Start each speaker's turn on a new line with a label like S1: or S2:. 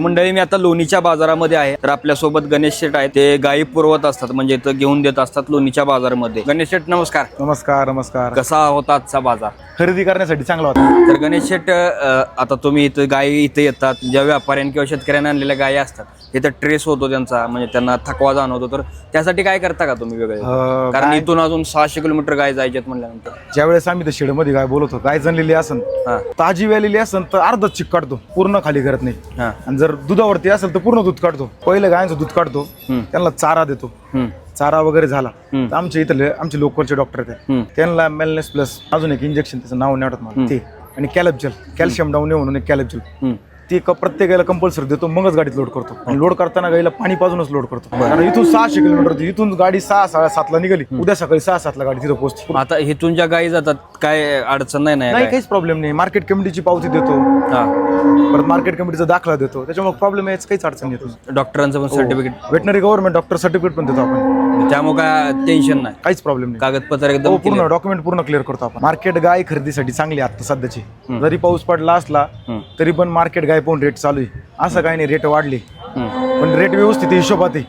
S1: मंडळी मी आता लोणीच्या बाजारामध्ये आहे. तर आपल्यासोबत गणेश शेठ आहेत. ते गायी पुरवत असतात, म्हणजे इथं घेऊन देत असतात लोणीच्या बाजारामध्ये. गणेश शेठ नमस्कार.
S2: नमस्कार नमस्कार.
S1: कसा होता आजचा बाजार?
S2: खरेदी करण्यासाठी चांगला होता.
S1: तर गणेश शेठ, आता तुम्ही इथं गायी इथे येतात, ज्या व्यापाऱ्यांनी किंवा शेतकऱ्यांनी आणलेल्या गायी असतात इथं ट्रेस होतो त्यांचा, म्हणजे त्यांना थकवा जाणवतो. तर त्यासाठी काय करता का तुम्ही वेगळे? कारण इथून अजून 600 किलोमीटर गाय जायच्यात म्हणल्यानंतर
S2: ज्यावेळेस आम्ही त्या शेडमध्ये गाय बोलवतो, गाय जनलेली असन ताजी वेलेली असन तर अर्धच चिक काढतो, पूर्ण खाली करत नाही. आणि जर दुधावरती असेल तर पूर्ण दूध काढतो. पहिले गायांचं दूध काढतो, त्यांना चारा देतो. चारा वगैरे झाला तर आमच्या इथले आमचे लोकलचे डॉक्टर आहेत, त्यांना मेलनेस प्लस अजून एक इंजेक्शन, त्याचं नाव नाही आठवत मला, ते आणि कॅल्शियम कॅल्शियम डाऊन म्हणून एक कॅल्शियम ते प्रत्येक गायला कंपल्सरी देतो, मगच गाडीत लोड करतो. आणि लोड करताना गायला पाणी पाजूनच लोड करतो. कारण इथून 600 किलोमीटर होती, इथून गाडी 6:30 ला निघाली, उद्या सकाळी 6:07 ला गाडी तिथं पोहोचते.
S1: आता इथून ज्या गायी जातात काय अडचण नाही?
S2: नाही, काहीच प्रॉब्लेम नाही. मार्केट कमिटीची पावती देतो, परत मार्केट कमिटीचा दाखला देतो, त्याच्यामुळे प्रॉब्लेम यायचं काहीच अडचण येतो.
S1: डॉक्टरांचं पण certificate,
S2: veterinary government doctor certificate पण देतो आपण,
S1: त्यामुळे काय टेन्शन नाही,
S2: काहीच प्रॉब्लेम नाही.
S1: कागदपत्र एकदम
S2: पूर्ण डॉक्युमेंट पूर्ण क्लिअर करतो आपण. मार्केट गाय खरेदीसाठी चांगली आता सध्याची. जरी पाऊस पडला असला तरी पण मार्केट गाय पाहून रेट चालू आहे. असं काही नाही रेट वाढले, पण रेट व्यवस्थित हिशोबात आहे.